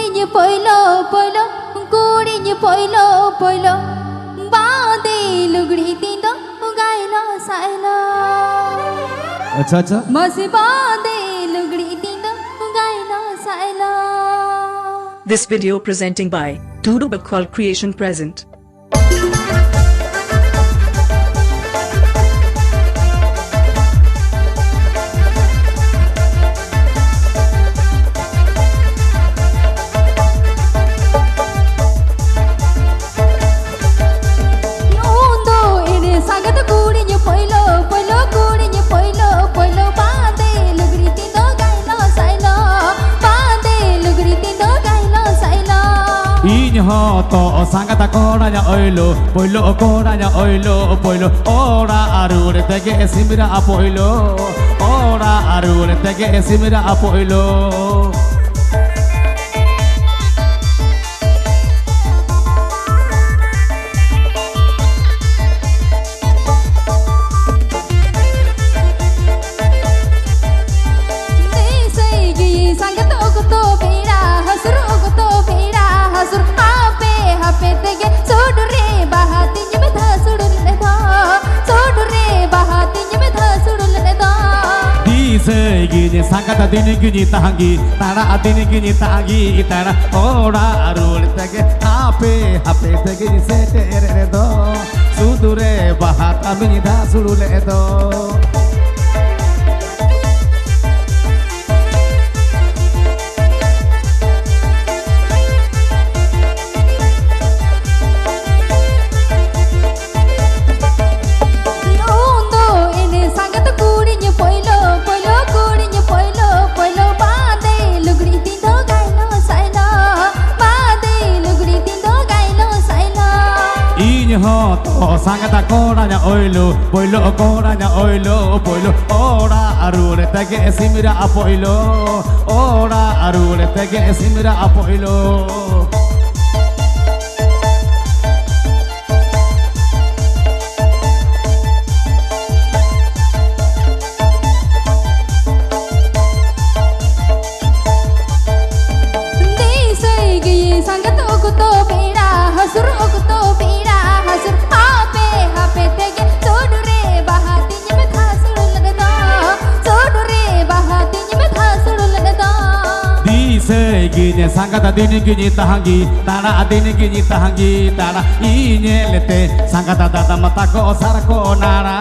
Kurinya poilo poilo, kurinya poilo poilo, baade lugri tindo gaila saila. अच्छा अच्छा Masi baade lugri tindo gaila saila. This video presenting by Tudo Bakwal Creation present. To sangata koranya oilo poilo koranya oilo poilo ora arure tege simira apoilo ora arure tege simira apoilo gini sangkata dini gini tahangi tara adini gini tahangi tara ora arul tege hape tege ni sete ere do sudure bahat amini da surule do sangata koranya oilo poilo koranya oilo poilo ora arure tege simira apoilo ora arure tege simira apoilo gini sangkata dini gini tahangi tara adini gini tahangi tara inyelete sangkata dada matako sarko nara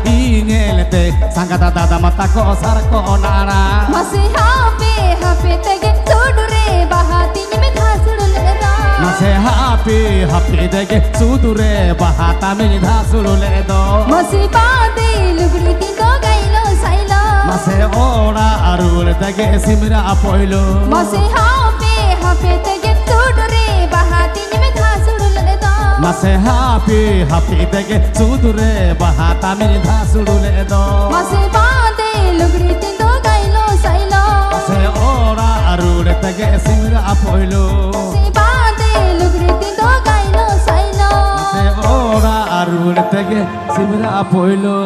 inyelete sangkata dada matako sarko nara masih hape tege sudure bahati nyime dhasululeda masih hape tege sudure bahata mini dhasululeda masih bade lugri tindo gailo sailo masih ora arul tege simira apoilo masih hape tege sudure bahati nyime dhasululeda masih hape tege sudure bahata mini dhasululeda masih bade lugri tindo gailo sailo masih ora arul tege simira apoilo masih bade lugri tindo gailo sailo masih ora arul tege simira apoilo